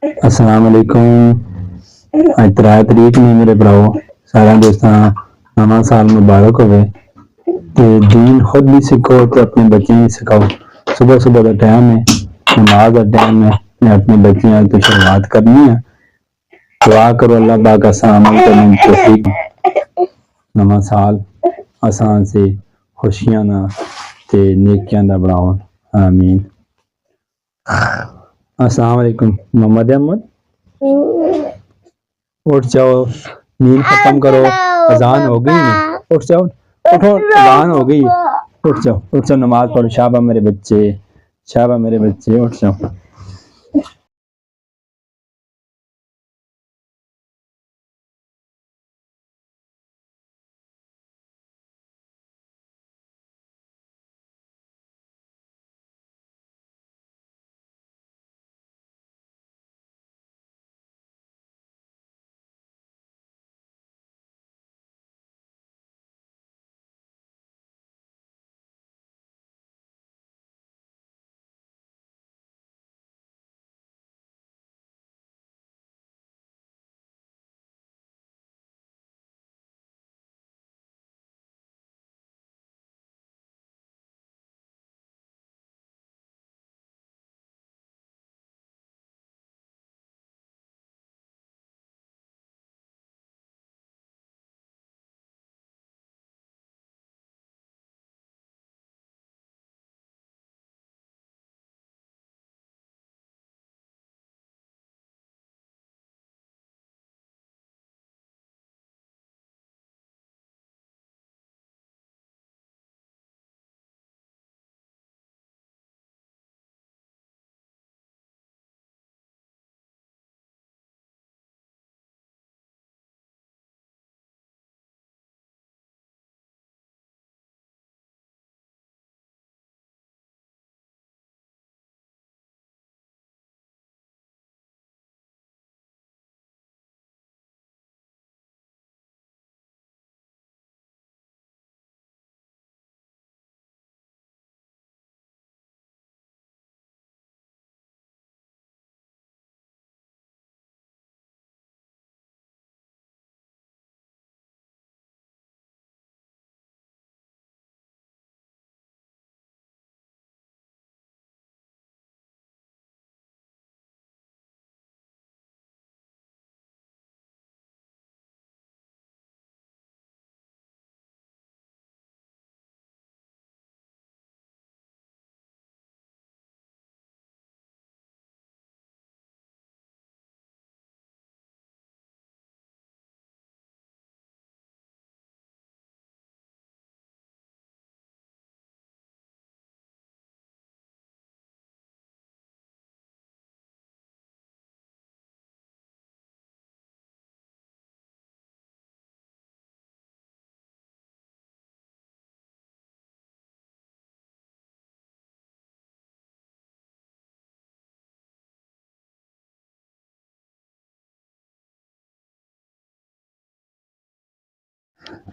अस्सलाम वालेकुम। आज 3 तरीक ने मेरे भराओ सारा दोस्तां नवा साल मुबारक होवे ते दीन खुद भी सीखो तो अपने बच्चों भी सिखाओ। सुबह सुबह का टाइम है, नमाज का टाइम है, मैं अपने बच्चों तो शुरुआत करनी है। दुआ करो अल्लाह पाक आसान करने की तौफीक। नवा साल आसान से खुशियां ना ते नेकियां दा बनाओ, आमीन। अस्सलाम वालेकुम मोहम्मद अहमद, उठ जाओ, नींद खत्म करो, अजान हो गई है, उठ जाओ, उठो, अजान हो गई है, उठ जाओ, उठ जाओ, नमाज पढ़ो। शाबा मेरे बच्चे, शाबा मेरे बच्चे, उठ जाओ।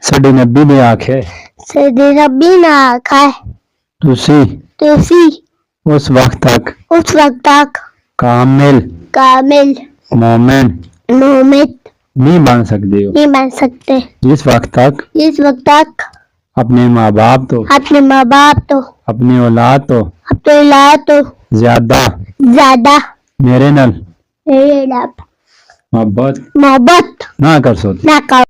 साडे नबी ने आखे, साडे नबी ने आखा है तुसी उस वक्त तक कामिल कामिल मोमिन मोमिन नहीं बन सकते हो, नहीं बन सकते जिस वक्त तक अपने माँ बाप तो अपनी औलाद तो ज्यादा मेरे नाल मोहब्बत ना कर सकते।